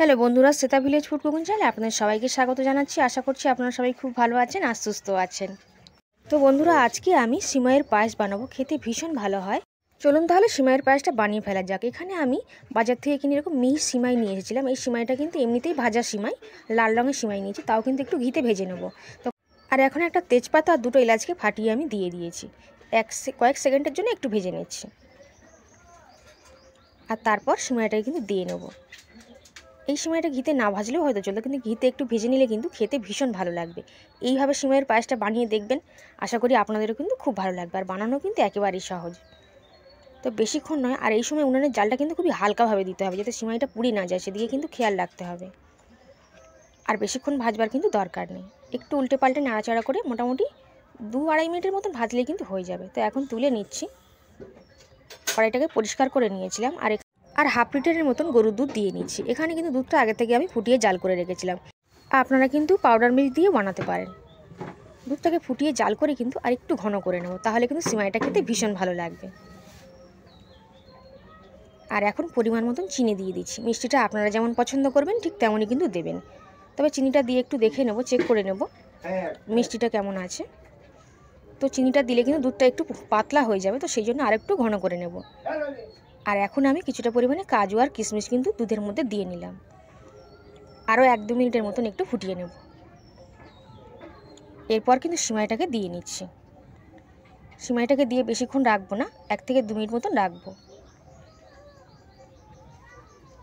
Hello বন্ধুরা, Shweta village food cooking চ্যানেলে আপনাদের সবাইকে স্বাগত জানাচ্ছি। আশা করছি আপনারা সবাই খুব ভালো আছেন আর সুস্থ আছেন। তো বন্ধুরা, আজকে আমি সিমাইয়ের পায়েস বানাবো, খেতে ভীষণ ভালো হয়। চলুন তাহলে সিমাইয়ের পায়েসটা বানিয়ে ফেলা যাক। এখানে আমি বাজার থেকে কিনে এরকম মিহি সিমাই নিয়ে এসেছিলাম। এই সিমাইটা কিন্তু এমনিতেই ভাজা সিমাই, লাল রঙের সিমাই নিয়েছি, তাও কিন্তু একটু ঘিতে ভেজে নেবো। তো আর এখন একটা তেজপাতা আর দুটো এলাচকে ফাটিয়ে আমি দিয়ে দিয়েছি। কয়েক সেকেন্ডের জন্য একটু ভেজে নিচ্ছি। আর তারপর সিমাইটাকে কিন্তু দিয়ে নেবো। এই সিমাইটা ঘিতে না ভাজলেও হয়তো চলতো, কিন্তু ঘিতে একটু ভেজে নিলে কিন্তু খেতে ভীষণ ভালো লাগবে। এইভাবে সিমাইয়ের পায়েসটা বানিয়ে দেখবেন, আশা করি আপনাদেরও কিন্তু খুব ভালো লাগবে। আর বানানো কিন্তু একেবারেই সহজ। তো বেশিক্ষণ নয়, আর এই সময় উনানের জালটা কিন্তু খুবই হালকাভাবে দিতে হবে, যাতে সিমাইটা পুড়ে না যায়, সেদিকে কিন্তু খেয়াল রাখতে হবে। আর বেশিক্ষণ ভাজবার কিন্তু দরকার নেই, একটু উল্টে পাল্টে নাড়াচাড়া করে মোটামুটি 2-2.5 মিনিটের মতন ভাজলেই কিন্তু হয়ে যাবে। তো এখন তুলে নিচ্ছি। কড়াইটাকে পরিষ্কার করে নিয়েছিলাম। আর হাফ লিটারের মতন গরুর দুধ দিয়ে নিচ্ছি। এখানে কিন্তু দুধটা আগে থেকে আমি ফুটিয়ে জাল করে রেখেছিলাম। আপনারা কিন্তু পাউডার মিল্ক দিয়ে বানাতে পারেন। দুধটাকে ফুটিয়ে জাল করে কিন্তু আর একটু ঘন করে নেব, তাহলে কিন্তু সিমাইটা খেতে ভীষণ ভালো লাগবে। আর এখন পরিমাণ মতন চিনি দিয়ে দিচ্ছি। মিষ্টিটা আপনারা যেমন পছন্দ করবেন ঠিক তেমনই কিন্তু দেবেন। তবে চিনিটা দিয়ে একটু দেখে নেব, চেক করে নেব মিষ্টিটা কেমন আছে। তো চিনিটা দিলে কিন্তু দুধটা একটু পাতলা হয়ে যাবে, তো সেই জন্য আরেকটু ঘন করে নেব। আর এখন আমি কিছুটা পরিমাণে কাজু আর কিশমিশ কিন্তু দুধের মধ্যে দিয়ে নিলাম। আরও 1-2 মিনিটের মতন একটু ফুটিয়ে নেব। এরপর কিন্তু সিমাইটাকে দিয়ে নিচ্ছি। সিমাইটাকে দিয়ে বেশিক্ষণ রাখবো না, 1 থেকে 2 মিনিট মতন রাখবো।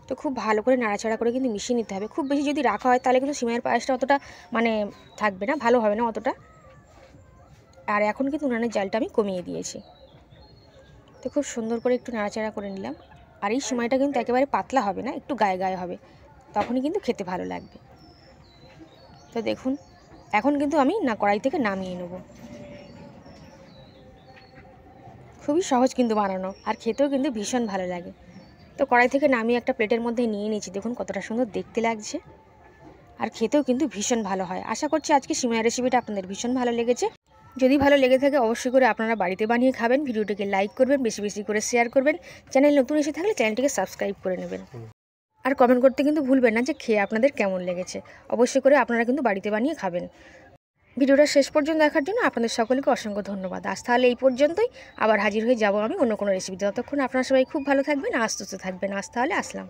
তো খুব ভালো করে নাড়াচাড়া করে কিন্তু মিশিয়ে নিতে হবে। খুব বেশি যদি রাখা হয় তাহলে কিন্তু সিমাইয়ের পায়েসটা অতটা থাকবে না, ভালো হবে না অতটা। আর এখন কিন্তু উনানের জালটা আমি কমিয়ে দিয়েছি। তো খুব সুন্দর করে একটু নাড়াচাড়া করে নিলাম। আর এই সিমাইটা কিন্তু একেবারে পাতলা হবে না, একটু গায়ে গায়ে হবে, তখনই কিন্তু খেতে ভালো লাগবে। তো দেখুন, এখন কিন্তু আমি কড়াই থেকে নামিয়ে নেব। খুবই সহজ কিন্তু বানানো, আর খেতেও কিন্তু ভীষণ ভালো লাগে। তো কড়াই থেকে নামিয়ে একটা প্লেটের মধ্যে নিয়ে নিয়েছি। দেখুন কতটা সুন্দর দেখতে লাগছে, আর খেতেও কিন্তু ভীষণ ভালো হয়। আশা করছি আজকে সিমাইয়ের রেসিপিটা আপনাদের ভীষণ ভালো লেগেছে। যদি ভালো লেগে থাকে অবশ্যই করে আপনারা বাড়িতে বানিয়ে খাবেন। ভিডিওটিকে লাইক করবেন, বেশি বেশি করে শেয়ার করবেন। চ্যানেল নতুন এসে থাকলে চ্যানেলটিকে সাবস্ক্রাইব করে নেবেন। আর কমেন্ট করতে কিন্তু ভুলবেন না যে খেয়ে আপনাদের কেমন লেগেছে। অবশ্যই করে আপনারা কিন্তু বাড়িতে বানিয়ে খাবেন। ভিডিওটা শেষ পর্যন্ত দেখার জন্য আপনাদের সকলকে অসংখ্য ধন্যবাদ। আজ তাহলে এই পর্যন্তই। আবার হাজির হয়ে যাব আমি অন্য কোনো রেসিপিতে। ততক্ষণ আপনারা সবাই খুব ভালো থাকবেন, সুস্থ থাকবেন। আজ তাহলে আসলাম।